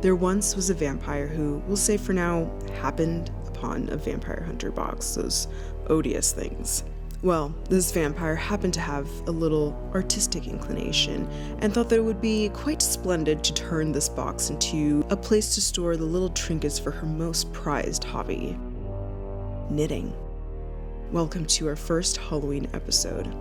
There once was a vampire who, we'll say for now, happened upon a vampire hunter box, those odious things. Well, this vampire happened to have a little artistic inclination and thought that it would be quite splendid to turn this box into a place to store the little trinkets for her most prized hobby: knitting. Welcome to our first Halloween episode.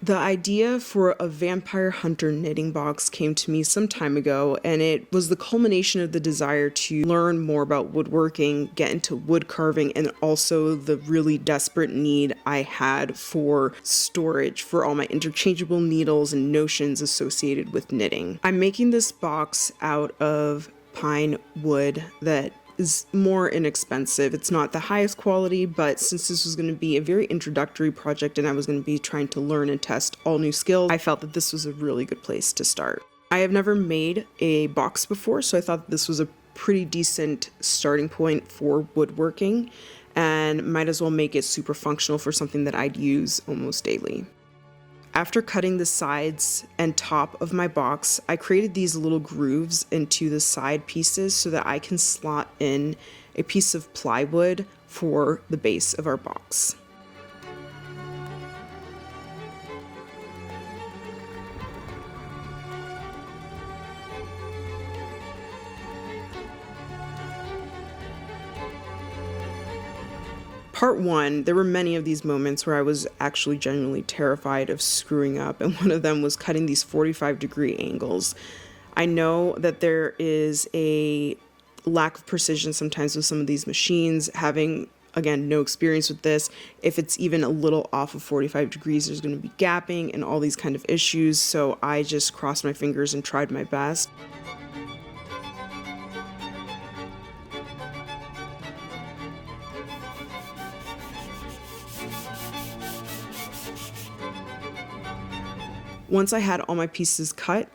The idea for a vampire hunter knitting box came to me some time ago, and it was the culmination of the desire to learn more about woodworking, get into wood carving, and also the really desperate need I had for storage for all my interchangeable needles and notions associated with knitting. I'm making this box out of pine wood that is more inexpensive. It's not the highest quality, but since this was going to be a very introductory project and I was going to be trying to learn and test all new skills, I felt that this was a really good place to start. I have never made a box before, so I thought this was a pretty decent starting point for woodworking and might as well make it super functional for something that I'd use almost daily. After cutting the sides and top of my box, I created these little grooves into the side pieces so that I can slot in a piece of plywood for the base of our box. Part one, there were many of these moments where I was actually genuinely terrified of screwing up, and one of them was cutting these 45-degree angles. I know that there is a lack of precision sometimes with some of these machines. Having, again, no experience with this, if it's even a little off of 45 degrees, there's going to be gapping and all these kind of issues, so I just crossed my fingers and tried my best. Once I had all my pieces cut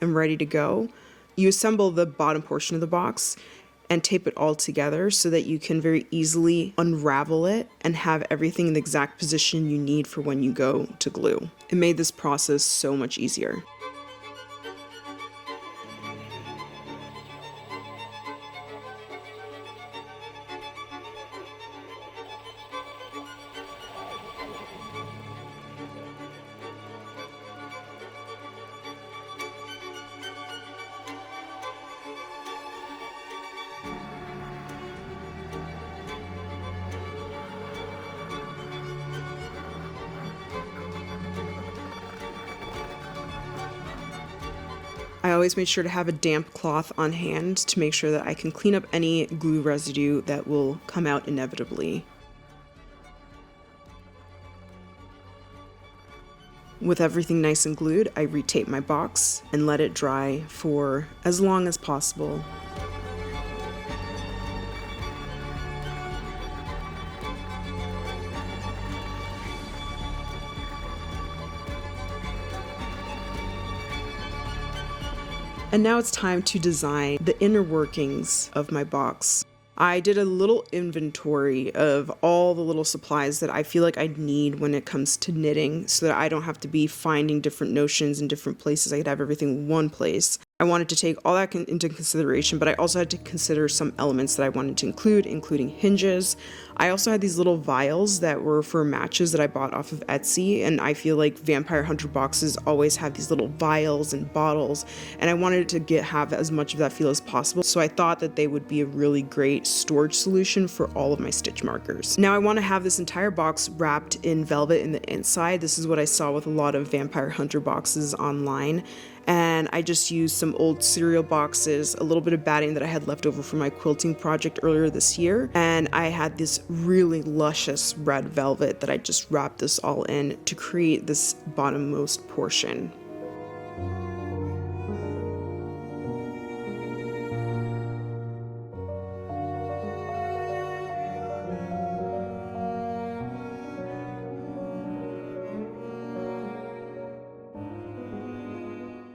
and ready to go, you assemble the bottom portion of the box and tape it all together so that you can very easily unravel it and have everything in the exact position you need for when you go to glue. It made this process so much easier. I always made sure to have a damp cloth on hand to make sure that I can clean up any glue residue that will come out inevitably. With everything nice and glued, I retape my box and let it dry for as long as possible. And now it's time to design the inner workings of my box. I did a little inventory of all the little supplies that I feel like I need when it comes to knitting so that I don't have to be finding different notions in different places. I could have everything in one place. I wanted to take all that into consideration, but I also had to consider some elements that I wanted to include, including hinges. I also had these little vials that were for matches that I bought off of Etsy, and I feel like Vampire Hunter boxes always have these little vials and bottles, and I wanted to have as much of that feel as possible, so I thought that they would be a really great storage solution for all of my stitch markers. Now I want to have this entire box wrapped in velvet in the inside. This is what I saw with a lot of Vampire Hunter boxes online. And I just used some old cereal boxes, a little bit of batting that I had left over from my quilting project earlier this year, and I had this really luscious red velvet that I just wrapped this all in to create this bottommost portion.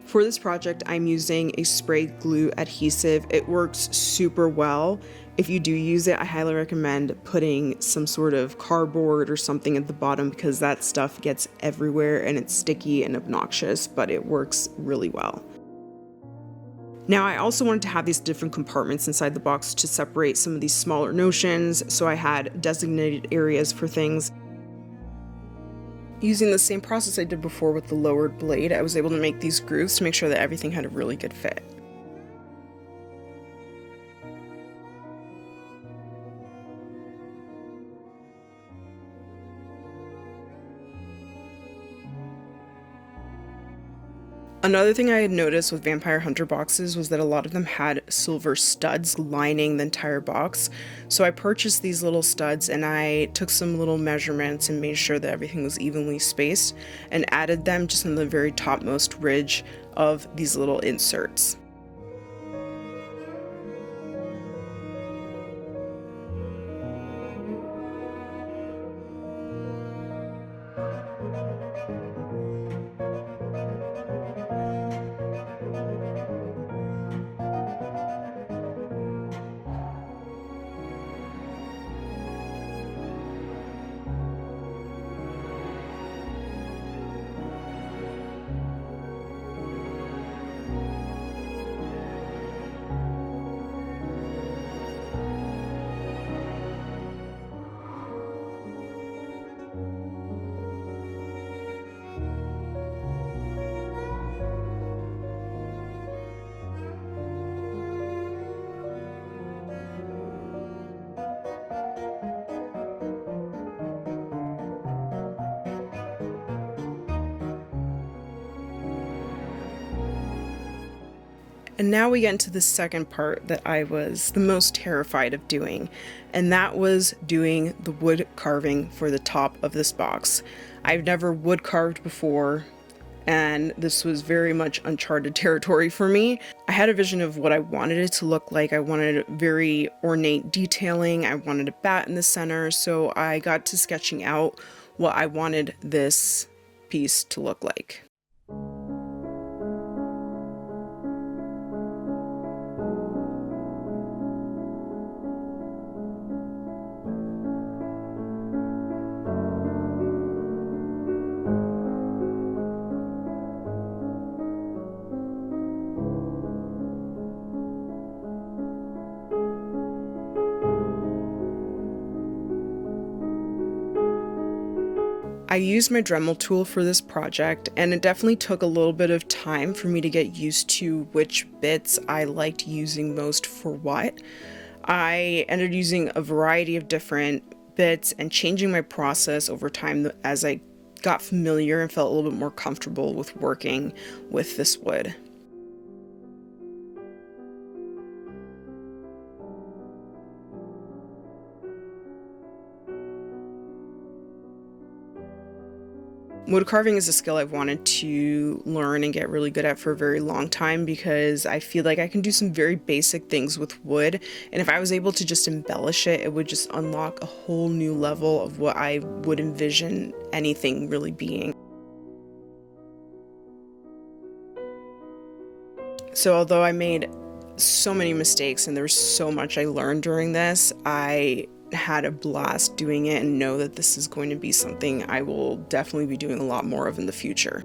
For this project, I'm using a spray glue adhesive. It works super well. If you do use it, I highly recommend putting some sort of cardboard or something at the bottom because that stuff gets everywhere and it's sticky and obnoxious, but it works really well. Now, I also wanted to have these different compartments inside the box to separate some of these smaller notions, so I had designated areas for things. Using the same process I did before with the lowered blade, I was able to make these grooves to make sure that everything had a really good fit. Another thing I had noticed with Vampire Hunter boxes was that a lot of them had silver studs lining the entire box. So I purchased these little studs and I took some little measurements and made sure that everything was evenly spaced and added them just on the very topmost ridge of these little inserts. And now we get into the second part that I was the most terrified of doing, and that was doing the wood carving for the top of this box. I've never wood carved before, and this was very much uncharted territory for me. I had a vision of what I wanted it to look like. I wanted very ornate detailing. I wanted a bat in the center, so I got to sketching out what I wanted this piece to look like. I used my Dremel tool for this project, and it definitely took a little bit of time for me to get used to which bits I liked using most for what. I ended up using a variety of different bits and changing my process over time as I got familiar and felt a little bit more comfortable with working with this wood. Wood carving is a skill I've wanted to learn and get really good at for a very long time because I feel like I can do some very basic things with wood, and if I was able to just embellish it, it would just unlock a whole new level of what I would envision anything really being. So although I made so many mistakes and there was so much I learned during this, I had a blast doing it and know that this is going to be something I will definitely be doing a lot more of in the future.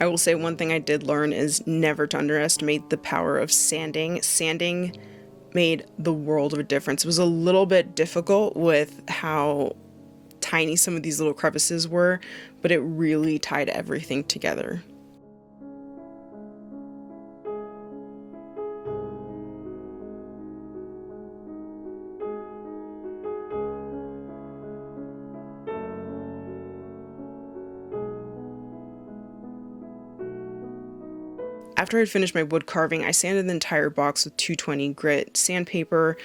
I will say one thing I did learn is never to underestimate the power of sanding. Sanding made the world of a difference. It was a little bit difficult with how tiny some of these little crevices were, but it really tied everything together. After I'd finished my wood carving, I sanded the entire box with 220 grit sandpaper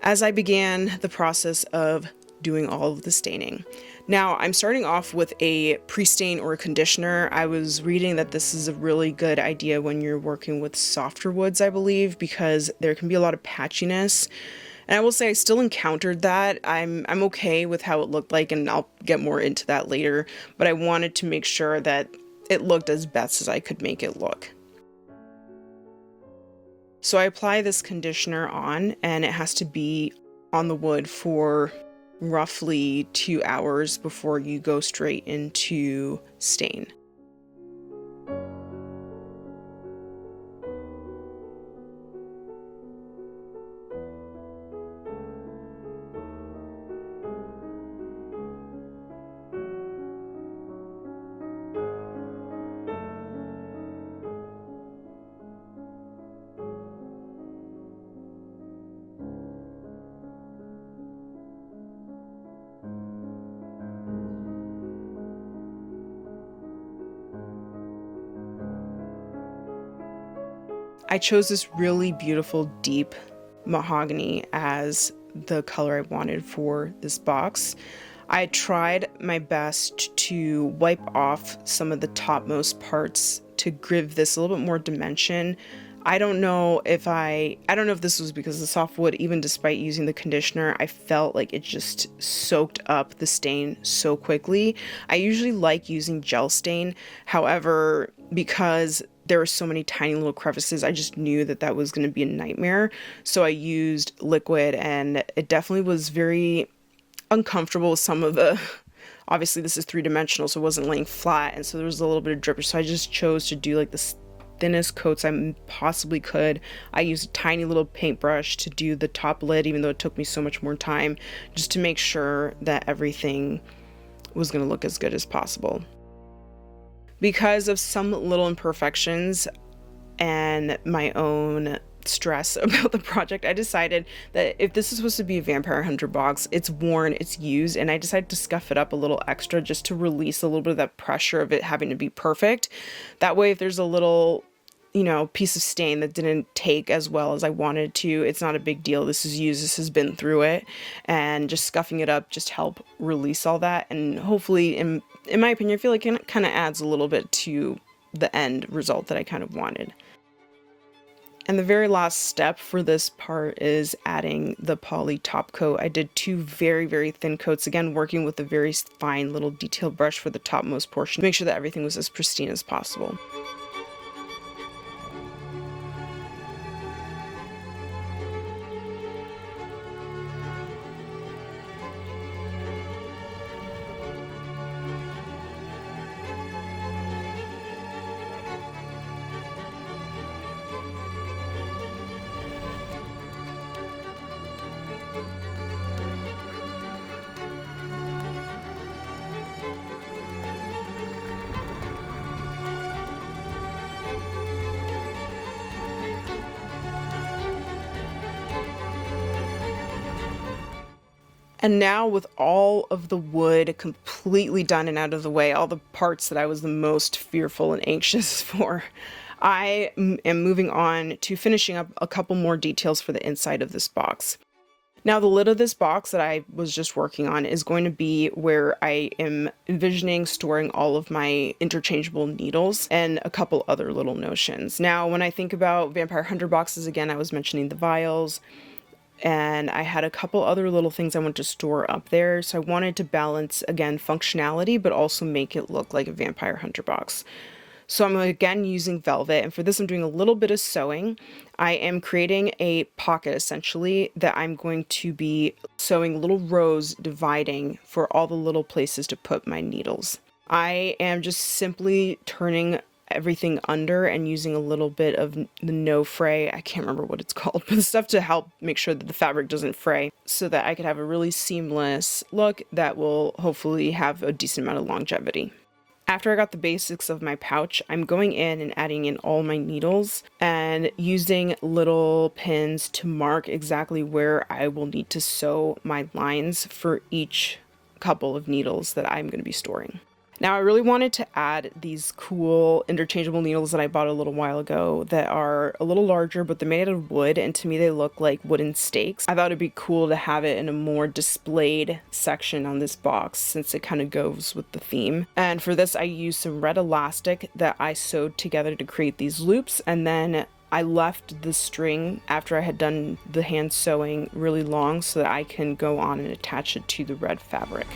as I began the process of doing all of the staining. Now, I'm starting off with a pre-stain or a conditioner. I was reading that this is a really good idea when you're working with softer woods, I believe, because there can be a lot of patchiness. And I will say I still encountered that. I'm okay with how it looked like, and I'll get more into that later, but I wanted to make sure that it looked as best as I could make it look. So I apply this conditioner on, and it has to be on the wood for roughly 2 hours before you go straight into stain. I chose this really beautiful deep mahogany as the color I wanted for this box. I tried my best to wipe off some of the topmost parts to give this a little bit more dimension. I don't know if this was because the soft wood, even despite using the conditioner, I felt like it just soaked up the stain so quickly. I usually like using gel stain. However, because there were so many tiny little crevices, I just knew that that was going to be a nightmare. So I used liquid, and it definitely was very uncomfortable with some of the, obviously this is 3-dimensional, so it wasn't laying flat, and so there was a little bit of drippage. So I just chose to do like the thinnest coats I possibly could. I used a tiny little paintbrush to do the top lid, even though it took me so much more time, just to make sure that everything was going to look as good as possible. Because of some little imperfections and my own stress about the project, I decided that if this is supposed to be a Vampire Hunter box, it's worn, it's used, and I decided to scuff it up a little extra just to release a little bit of that pressure of it having to be perfect. That way, if there's a little, piece of stain that didn't take as well as I wanted to, it's not a big deal. This is used, this has been through it, and just scuffing it up just help release all that. And hopefully, in my opinion, I feel like it kind of adds a little bit to the end result that I kind of wanted. And the very last step for this part is adding the poly top coat. I did 2 very, very thin coats, again, working with a very fine little detail brush for the topmost portion to make sure that everything was as pristine as possible. And now, with all of the wood completely done and out of the way, all the parts that I was the most fearful and anxious for, I am moving on to finishing up a couple more details for the inside of this box. Now, the lid of this box that I was just working on is going to be where I am envisioning storing all of my interchangeable needles and a couple other little notions. Now, when I think about Vampire Hunter boxes, again, I was mentioning the vials, and I had a couple other little things I want to store up there. So I wanted to balance, again, functionality, but also make it look like a Vampire Hunter box. So I'm again using velvet, and for this I'm doing a little bit of sewing. I am creating a pocket essentially that I'm going to be sewing little rows dividing for all the little places to put my needles. I am just simply turning everything under and using a little bit of the no fray, I can't remember what it's called, but the stuff to help make sure that the fabric doesn't fray, so that I could have a really seamless look that will hopefully have a decent amount of longevity. After I got the basics of my pouch, I'm going in and adding in all my needles and using little pins to mark exactly where I will need to sew my lines for each couple of needles that I'm going to be storing. Now, I really wanted to add these cool interchangeable needles that I bought a little while ago that are a little larger, but they're made out of wood, and to me they look like wooden stakes. I thought it'd be cool to have it in a more displayed section on this box since it kind of goes with the theme. And for this, I used some red elastic that I sewed together to create these loops, and then I left the string after I had done the hand sewing really long so that I can go on and attach it to the red fabric.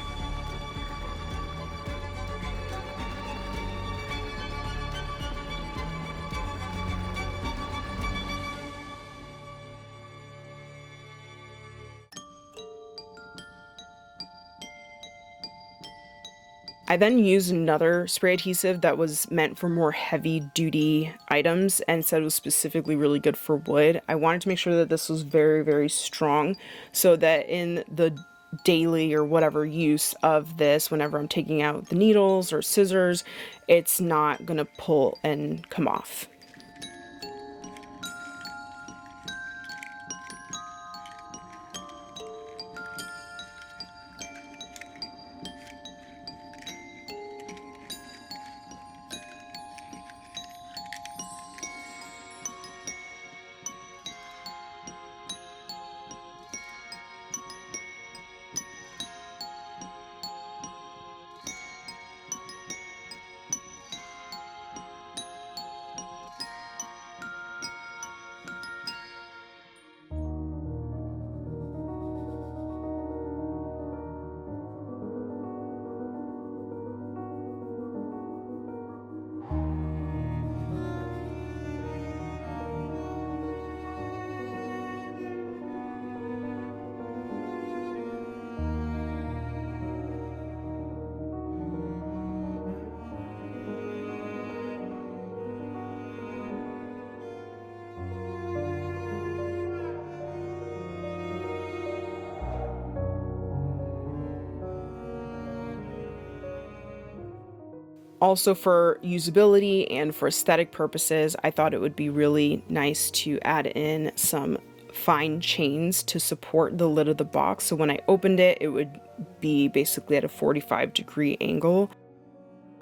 I then used another spray adhesive that was meant for more heavy duty items and said it was specifically really good for wood. I wanted to make sure that this was very, very strong so that in the daily or whatever use of this, whenever I'm taking out the needles or scissors, it's not gonna pull and come off. Also, for usability and for aesthetic purposes, I thought it would be really nice to add in some fine chains to support the lid of the box. So when I opened it, it would be basically at a 45-degree angle.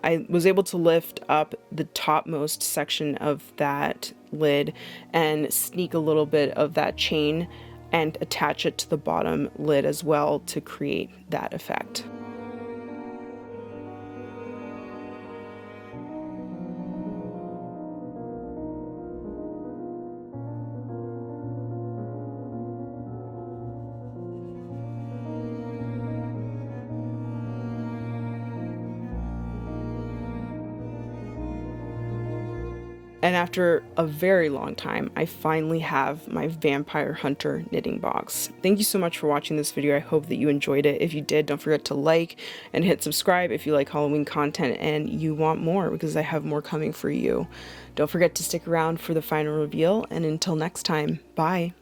I was able to lift up the topmost section of that lid and sneak a little bit of that chain and attach it to the bottom lid as well to create that effect. And after a very long time, I finally have my Vampire Hunter knitting box. Thank you so much for watching this video. I hope that you enjoyed it. If you did, don't forget to like and hit subscribe if you like Halloween content and you want more, because I have more coming for you. Don't forget to stick around for the final reveal, and until next time, bye.